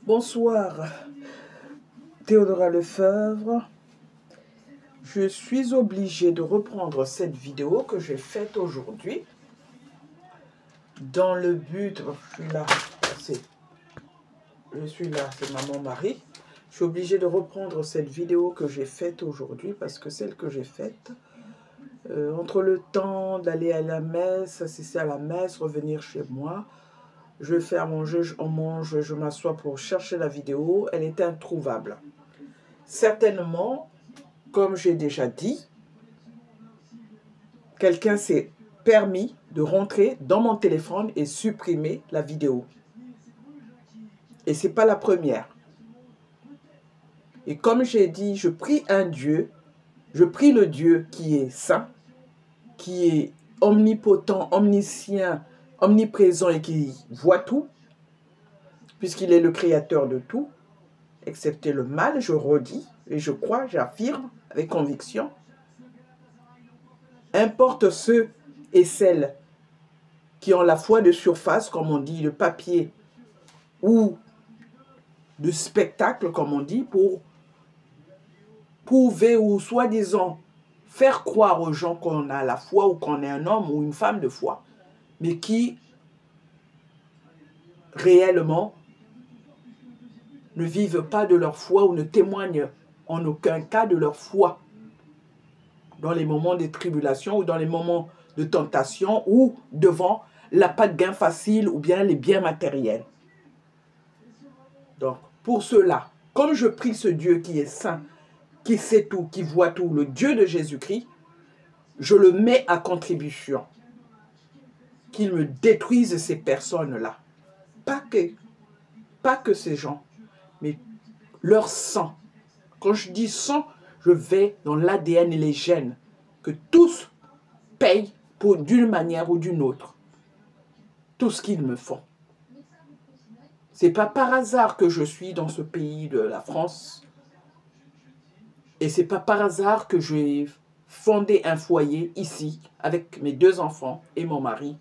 Bonsoir, Théodora Lefebvre. Je suis obligée de reprendre cette vidéo que j'ai faite aujourd'hui dans le but... je suis là, c'est Maman Marie. Je suis obligée de reprendre cette vidéo que j'ai faite aujourd'hui parce que celle que j'ai faite, entre le temps d'aller à la messe, assister à la messe, revenir chez moi, je fais à manger, on mange, je m'assois pour chercher la vidéo, elle est introuvable. Certainement, comme j'ai déjà dit, quelqu'un s'est permis de rentrer dans mon téléphone et supprimer la vidéo. Et ce n'est pas la première. Et comme j'ai dit, je prie un Dieu, je prie le Dieu qui est saint, qui est omnipotent, omniscient, omniprésent et qui voit tout, puisqu'il est le créateur de tout, excepté le mal, je redis, et je crois, j'affirme avec conviction. Importe ceux et celles qui ont la foi de surface, comme on dit, de papier, ou de spectacle, comme on dit, pour prouver ou soi-disant faire croire aux gens qu'on a la foi ou qu'on est un homme ou une femme de foi, mais qui réellement ne vivent pas de leur foi ou ne témoignent en aucun cas de leur foi dans les moments de tribulation ou dans les moments de tentation ou devant l'appât de gain facile ou bien les biens matériels. Donc, pour cela, comme je prie ce Dieu qui est saint, qui sait tout, qui voit tout, le Dieu de Jésus-Christ, je le mets à contribution. Qu'il me détruise ces personnes-là. Pas que ces gens, mais leur sang. Quand je dis sang, je vais dans l'ADN et les gènes, que tous payent d'une manière ou d'une autre tout ce qu'ils me font. C'est pas par hasard que je suis dans ce pays de la France. Et c'est pas par hasard que j'ai fondé un foyer ici avec mes 2 enfants et mon mari.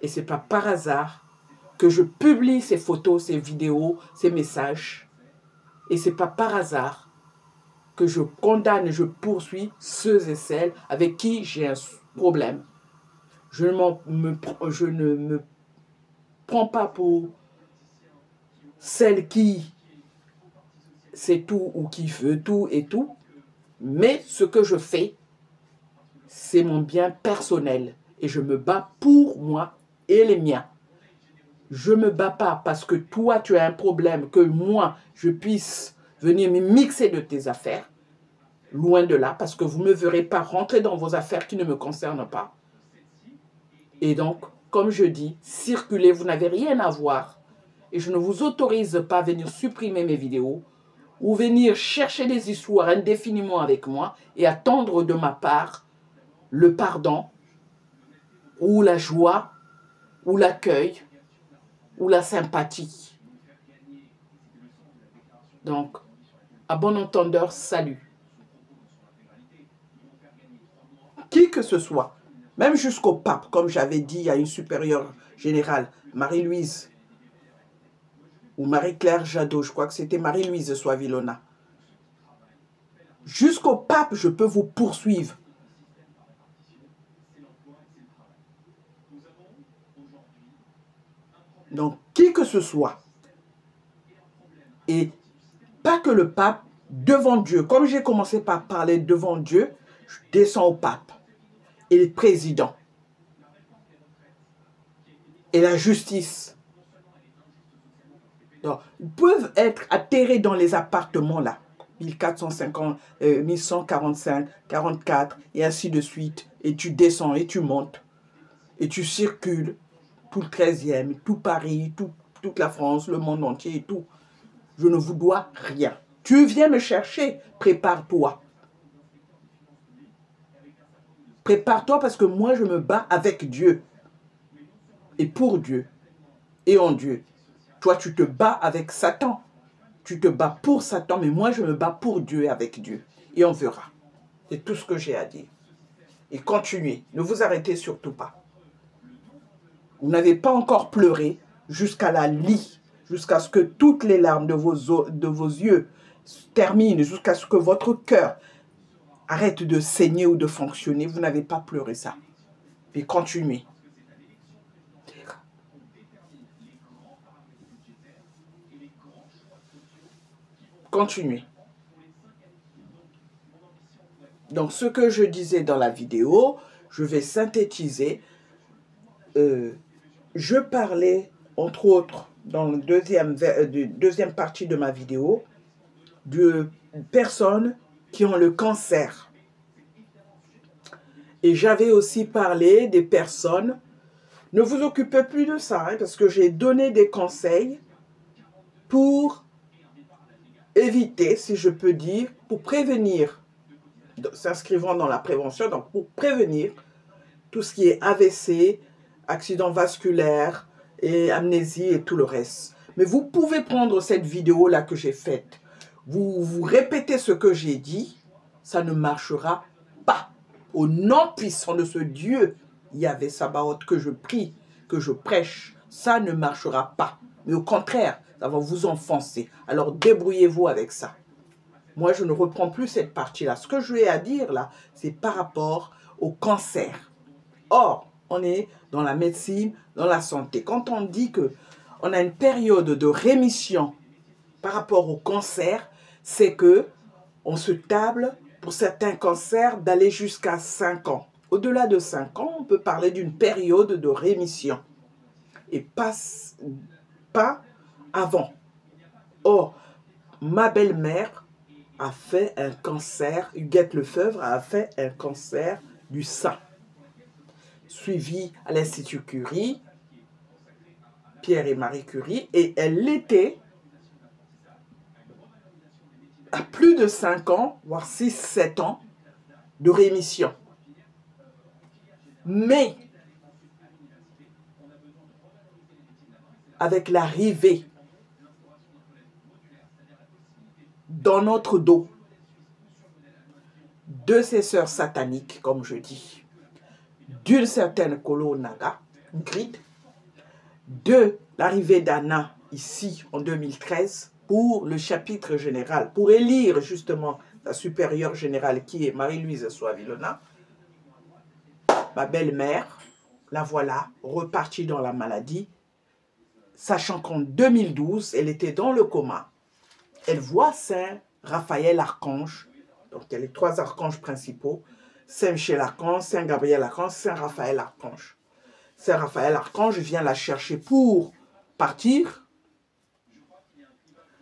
Et c'est pas par hasard que je publie ces photos, ces vidéos, ces messages. Et c'est pas par hasard que je condamne et je poursuis ceux et celles avec qui j'ai un problème. Je ne me prends pas pour celle qui sait tout ou qui veut tout et tout, mais ce que je fais, c'est mon bien personnel et je me bats pour moi et les miens. Je ne me bats pas parce que toi tu as un problème, que moi je puisse venir me mixer de tes affaires, loin de là, parce que vous ne me verrez pas rentrer dans vos affaires qui ne me concernent pas. Et donc, comme je dis, circulez, vous n'avez rien à voir. Et je ne vous autorise pas à venir supprimer mes vidéos ou venir chercher des histoires indéfiniment avec moi et attendre de ma part le pardon ou la joie ou l'accueil ou la sympathie. Donc, à bon entendeur, salut. Qui que ce soit, même jusqu'au pape, comme j'avais dit à une supérieure générale, Marie-Louise, ou Marie-Claire Jadot, je crois que c'était Marie-Louise Soavilona. Jusqu'au pape, je peux vous poursuivre. Donc, qui que ce soit, et pas que le pape, devant Dieu, comme j'ai commencé par parler devant Dieu, je descends au pape et les présidents et la justice. Donc, ils peuvent être atterrés dans les appartements là, 1450, 1145, 44 et ainsi de suite, et tu descends et tu montes et tu circules tout le 13e, tout Paris, toute la France, le monde entier et tout. Je ne vous dois rien. Tu viens me chercher, prépare-toi. Prépare-toi parce que moi je me bats avec Dieu et pour Dieu et en Dieu. Toi tu te bats avec Satan. Tu te bats pour Satan, mais moi je me bats pour Dieu et avec Dieu. Et on verra. C'est tout ce que j'ai à dire. Et continuez. Ne vous arrêtez surtout pas. Vous n'avez pas encore pleuré jusqu'à la lie, jusqu'à ce que toutes les larmes de vos yeux terminent, jusqu'à ce que votre cœur arrête de saigner ou de fonctionner. Vous n'avez pas pleuré ça. Puis continuez. Continuez. Donc, ce que je disais dans la vidéo, je vais synthétiser. Je parlais, entre autres, dans la deuxième partie de ma vidéo, de personnes qui ont le cancer. Et j'avais aussi parlé des personnes, ne vous occupez plus de ça, hein, parce que j'ai donné des conseils pour éviter, si je peux dire, pour prévenir, s'inscrivant dans la prévention, donc pour prévenir tout ce qui est AVC, accident vasculaire et amnésie et tout le reste. Mais vous pouvez prendre cette vidéo-là que j'ai faite, vous répétez ce que j'ai dit, ça ne marchera pas. Au nom puissant de ce Dieu, Yahvé Sabaoth, que je prie, que je prêche, ça ne marchera pas. Mais au contraire, ça va vous enfoncer. Alors débrouillez-vous avec ça. Moi, je ne reprends plus cette partie-là. Ce que je ai à dire là, c'est par rapport au cancer. Or, on est dans la médecine, dans la santé. Quand on dit qu'on a une période de rémission par rapport au cancer, c'est que on se table pour certains cancers d'aller jusqu'à 5 ans. Au-delà de 5 ans, on peut parler d'une période de rémission et pas avant. Or, ma belle-mère a fait un cancer, Huguette Lefebvre a fait un cancer du sein, suivi à l'Institut Curie, Pierre et Marie Curie, et elle l'était à plus de 5 ans, voire 6-7 ans de rémission. Mais, avec l'arrivée dans notre dos de ces sœurs sataniques, comme je dis, d'une certaine Kolo Naga, Grid, de l'arrivée d'Anna ici en 2013 pour le chapitre général, pour élire justement la supérieure générale qui est Marie-Louise Soavilona, ma belle-mère, la voilà repartie dans la maladie, sachant qu'en 2012, elle était dans le coma. Elle voit Saint Raphaël Archange, donc il y a les 3 archanges principaux, Saint Michel Archange, Saint Gabriel Archange, Saint Raphaël Archange. Saint Raphaël Archange vient la chercher pour partir.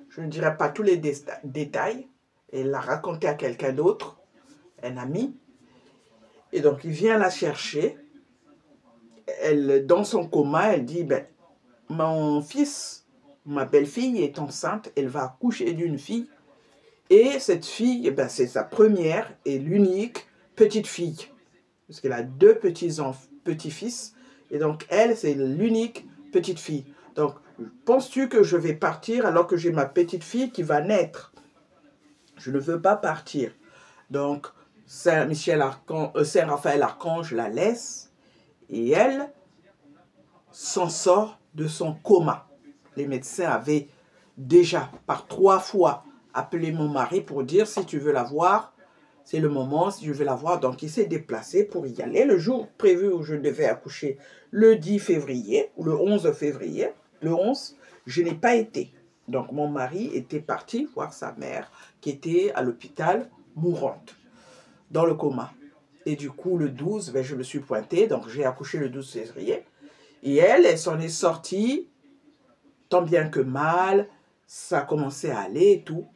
Je ne dirai pas tous les détails. Elle l'a raconté à quelqu'un d'autre, un ami. Et donc, il vient la chercher. Elle, dans son coma, elle dit, ben, mon fils, ma belle-fille est enceinte, elle va accoucher d'une fille. Et cette fille, ben, c'est sa première et l'unique petite fille. Parce qu'elle a 2 petits-fils. Et donc, elle, c'est l'unique petite fille. Donc, penses-tu que je vais partir alors que j'ai ma petite fille qui va naître? Je ne veux pas partir. Donc, Saint Raphaël Archange la laisse et elle s'en sort de son coma. Les médecins avaient déjà par 3 fois appelé mon mari pour dire si tu veux la voir, c'est le moment, si je veux la voir. Donc, il s'est déplacé pour y aller. Le jour prévu où je devais accoucher, le 10 février, ou le 11 février, le 11, je n'ai pas été. Donc, mon mari était parti voir sa mère qui était à l'hôpital mourante, dans le coma. Et du coup, le 12, ben, je me suis pointée. Donc, j'ai accouché le 12 février. Et elle s'en est sortie, tant bien que mal. Ça a commencé à aller et tout.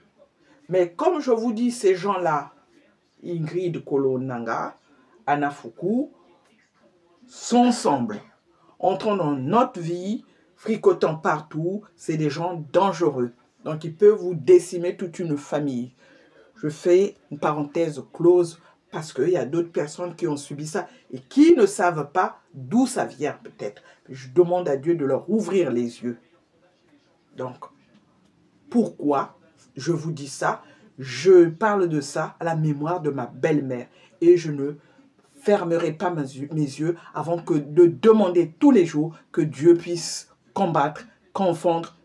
Mais comme je vous dis, ces gens-là, Ingrid Kolonanga, Anna Foucault, sont ensemble, entrant dans notre vie, fricotant partout, c'est des gens dangereux. Donc, ils peuvent vous décimer toute une famille. Je fais une parenthèse close parce qu'il y a d'autres personnes qui ont subi ça et qui ne savent pas d'où ça vient peut-être. Je demande à Dieu de leur ouvrir les yeux. Donc, pourquoi je vous dis ça? Je parle de ça à la mémoire de ma belle-mère et je ne fermerai pas mes yeux avant que de demander tous les jours que Dieu puisse combattre, confondre,